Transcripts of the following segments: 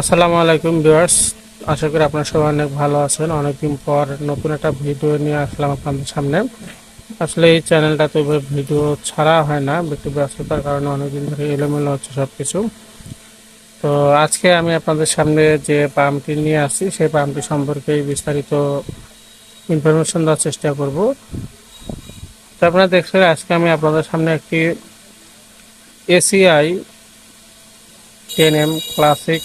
আসসালামু আলাইকুম ভিউয়ার্স, আশা করি আপনারা সবাই অনেক ভালো আছেন। অনেকদিন পর নতুন একটা ভিডিও নিয়ে আসলাম আপনাদের সামনে। আসলে এই চ্যানেলটাতে ভিডিও ছাড়া হয় না, একটু ব্যস্ততার কারণে অনেকদিন ধরে এলোমেলো হচ্ছে সব কিছু। তো আজকে আমি আপনাদের সামনে যে পাম্পটি নিয়ে আসছি সেই পাম্পটি সম্পর্কে বিস্তারিত ইনফরমেশন দেওয়ার চেষ্টা করব। তো আপনারা দেখছেন আজকে আমি আপনাদের সামনে একটি এসিআই 10M ক্লাসিক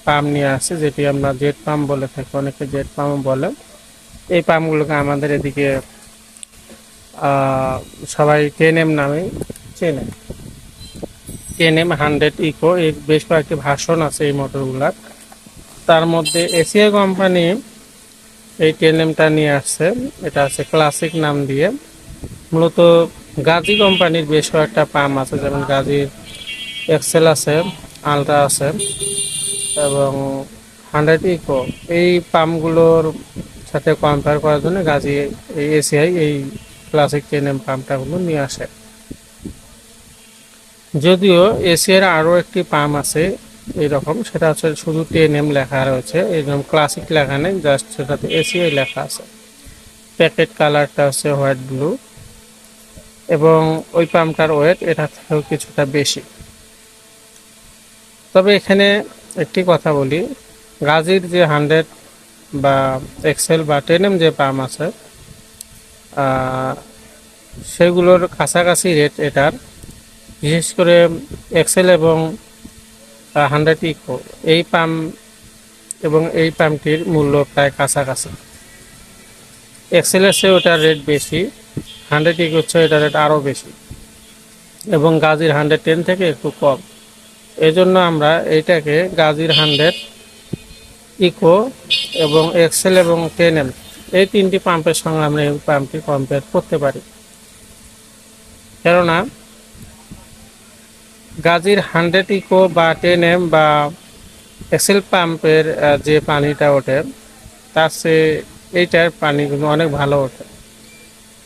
পাম্প নিয়ে আসছে, যেটি আমরা জেট পাম্প বলে থাকি, অনেকে জেট পাম্প বলে। এই পাম্পগুলোকে আমাদের এদিকে সবাই 10M নামে চেনে। 10M 100 ইকো, এর বেশ কয়েকটি ভার্সন আছে এই মোটরগুলার। তার মধ্যে এসিআই কোম্পানি এই 10Mটা নিয়ে আসছে, এটা আছে ক্লাসিক নাম দিয়ে। মূলত গাজী কোম্পানির বেশ কয়েকটা পাম্প আছে, যেমন গাজীর এক্সেল আছে, আলট্রা আছে এবং 100 ইকো। এই পাম্পগুলোর সাথে কম্পেয়ার করার জন্য গাজী এই এসিআই এই ক্লাসিক 10M পাম্পটাগুলো নিয়ে আসে। যদিও এসিআইয়ের আরও একটি পাম্প আছে এইরকম, সেটা হচ্ছে শুধু 10M লেখা রয়েছে, এরকম ক্লাসিক লেখা নেই, জাস্ট সেটাতে এসিআই লেখা আছে। প্যাকেট কালারটা হচ্ছে হোয়াইট ব্লু এবং ওই পাম্পটার ওয়েট এটা থেকেও কিছুটা বেশি। তবে এখানে একটি কথা বলি, গাজীর যে 100 বা এক্সেল বা 10M যে পাম্প আছে সেগুলোর কাছাকাছি রেট এটার। বিশেষ করে এক্সেল এবং 100 ইকো এই পাম্প এবং এই পাম্পটির মূল্য প্রায় কাছাকাছি। এক্সেলের চেয়ে ওটার রেট বেশি, 100 ইকো হচ্ছে এটার রেট আরও বেশি এবং গাজীর 110 থেকে একটু কম। এই জন্য আমরা এইটাকে গাজীর 100 ইকো এবং এক্সেল এবং 10M এই তিনটি পাম্পের সঙ্গে আমরা এই পাম্পটি কম্পেয়ার করতে পারি। কেননা গাজীর 100 ইকো বা 10M বা এক্সেল পাম্পের যে পানিটা ওঠে তার চেয়ে এইটার পানিগুলো অনেক ভালো ওঠে,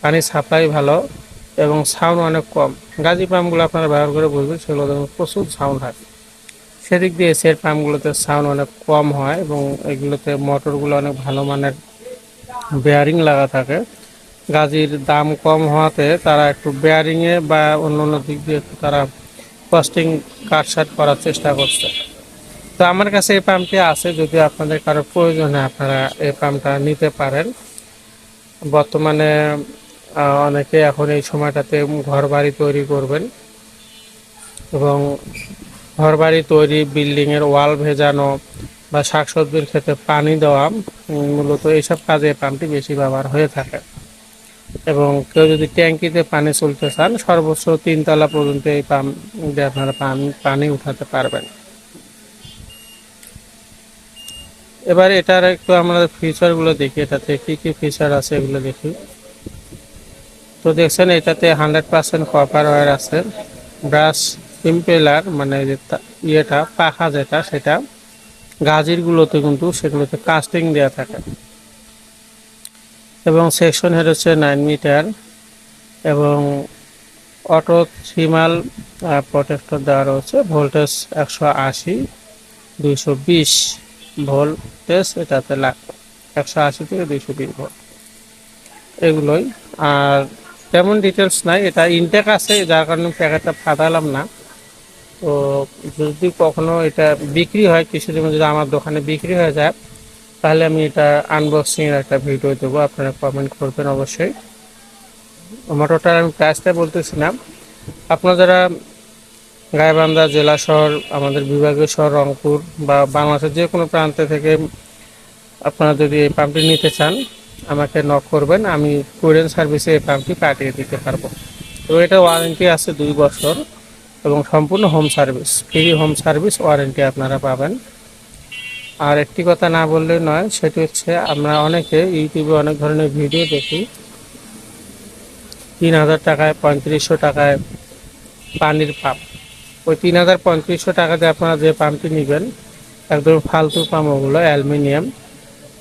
পানি সাপ্লাই ভালো এবং সাউন্ড অনেক কম। গাজী পাম্পগুলো আপনারা ব্যবহার করে বুঝবেন, সেগুলো দেখুন প্রচুর সাউন্ড হয়। সেদিক দিয়ে এসিআই পাম্পগুলোতে সাউন্ড অনেক কম হয় এবং এগুলোতে মোটরগুলো অনেক ভালো মানের বেয়ারিং লাগা থাকে। গাজীর দাম কম হওয়াতে তারা একটু বেয়ারিংয়ে বা অন্য অন্য দিক দিয়ে একটু তারা কস্টিং কাটছাট করার চেষ্টা করছে। তো আমার কাছে এই পাম্পটি আছে, যদি আপনাদের কারো প্রয়োজন হয় আপনারা এই পাম্পটা নিতে পারেন। বর্তমানে অনেকে এখন এই সময়টাতে ঘর বাড়ি তৈরি করবেন এবং ঘর বাড়ি তৈরি, বিল্ডিংয়ের ওয়াল ভেজানো বা শাকসবজির ক্ষেত্রে পানি দেওয়া, মূলত এইসব কাজে এই পাম্পটি বেশি ব্যবহার হয়ে থাকে। এবং কেউ যদি ট্যাঙ্কিতে পানি তুলতে চান, সর্বোচ্চ 3 তলা পর্যন্ত এই পাম্প দিয়ে আপনারা পানি উঠাতে পারবেন। এবার এটার একটু আমরা ফিচারগুলো দেখি, এটাতে কি কি ফিচার আছে এগুলো দেখি। তো দেখছেন এটাতে 100% কপার ওয়্যার আছে। ব্রাশ ইম্পেলার মানে যে ইয়েটা পাখা যেটা, সেটা গাজীরগুলোতে কিন্তু সেগুলোতে কাস্টিং দেওয়া থাকে এবং সেকশন হেড হচ্ছে 9 মিটার এবং অটো থিমাল প্রোটেক্টর দেওয়া রয়েছে। ভোল্টেজ 180 220 ভোল্টেজ এটাতে লাগবে, 180 থেকে 220 ভোল্ট এগুলোই। আর তেমন ডিটেলস নাই, এটা ইনটেক আছে যার কারণে প্যাকেটটা ফাটালাম না। তো যদি কখনো এটা বিক্রি হয়, কিছুদিন যদি আমার দোকানে বিক্রি হয়ে যায়, তাহলে আমি এটা আনবক্সিংয়ের একটা ভিডিও দেবো, আপনারা কমেন্ট করবেন অবশ্যই। মোটরটার আমি প্রাইসটা বলতেছি না, আপনারা যারা গাইবান্ধা জেলা শহর, আমাদের বিভাগীয় শহর রংপুর বা বাংলাদেশের যে কোনো প্রান্ত থেকে আপনারা যদি এই পাম্পটি নিতে চান আমাকে নক করবেন, আমি কুরিয়ার সার্ভিসে এই পাম্পটি পাঠিয়ে দিতে পারবো। তো এটা ওয়ারেন্টি আছে 2 বছর এবং সম্পূর্ণ home service, free home service warranty আপনারা পাবেন। আর একটি কথা না বললে নয়, সেটি হচ্ছে আমরা অনেকে ইউটিউবে অনেক ধরনের ভিডিও দেখি 3000 টাকায় 3500 টাকায় পানির পাম্প। ওই 3000 3500 টাকা দিয়ে আপনারা যে পাম্পটি নেবেন একদম ফালতু পাম্প, ওগুলো অ্যালুমিনিয়াম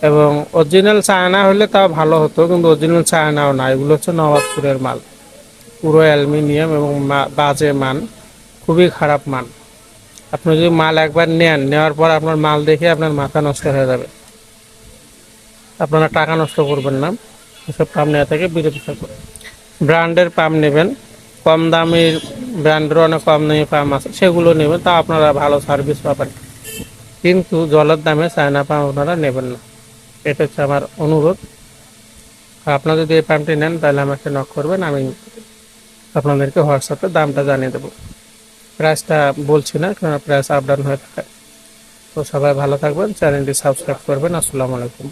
এবং অরিজিনাল চায়না হলে তাও ভালো হতো, কিন্তু অরিজিনাল চায়নাও না, এগুলো হচ্ছে নবাবপুরের মাল, পুরো অ্যালুমিনিয়াম এবং বাজে মান, খুবই খারাপ মান। আপনি যদি মাল একবার নেওয়ার পর আপনার মাল দেখে আপনার মাথা নষ্ট হয়ে যাবে। আপনারা টাকা নষ্ট করবেন না, এসব পাম্প নেওয়া থেকে বিরত থাকবেন। ব্র্যান্ডের পাম্প নেবেন, কম দামের ব্র্যান্ডের অনেক কম দামি পাম্প আছে, সেগুলো নেবেন, তা আপনারা ভালো সার্ভিস পাবেন। কিন্তু জলের দামে চায়না পাম্প আপনারা নেবেন না, এটা হচ্ছে আমার অনুরোধ। আপনারা যদি এই পাম্পটি নেন তাহলে আমাকে নক করবেন, আমি আপনাদেরকে হোয়াটসঅ্যাপে দামটা জানিয়ে দেবো। প্রাইসটা বলছি না, কারণ প্রাইস আপ ডাউন হয়ে থাকে। তো সবাই ভালো থাকবেন, চ্যানেলটি সাবস্ক্রাইব করবেন। আসসালামু আলাইকুম।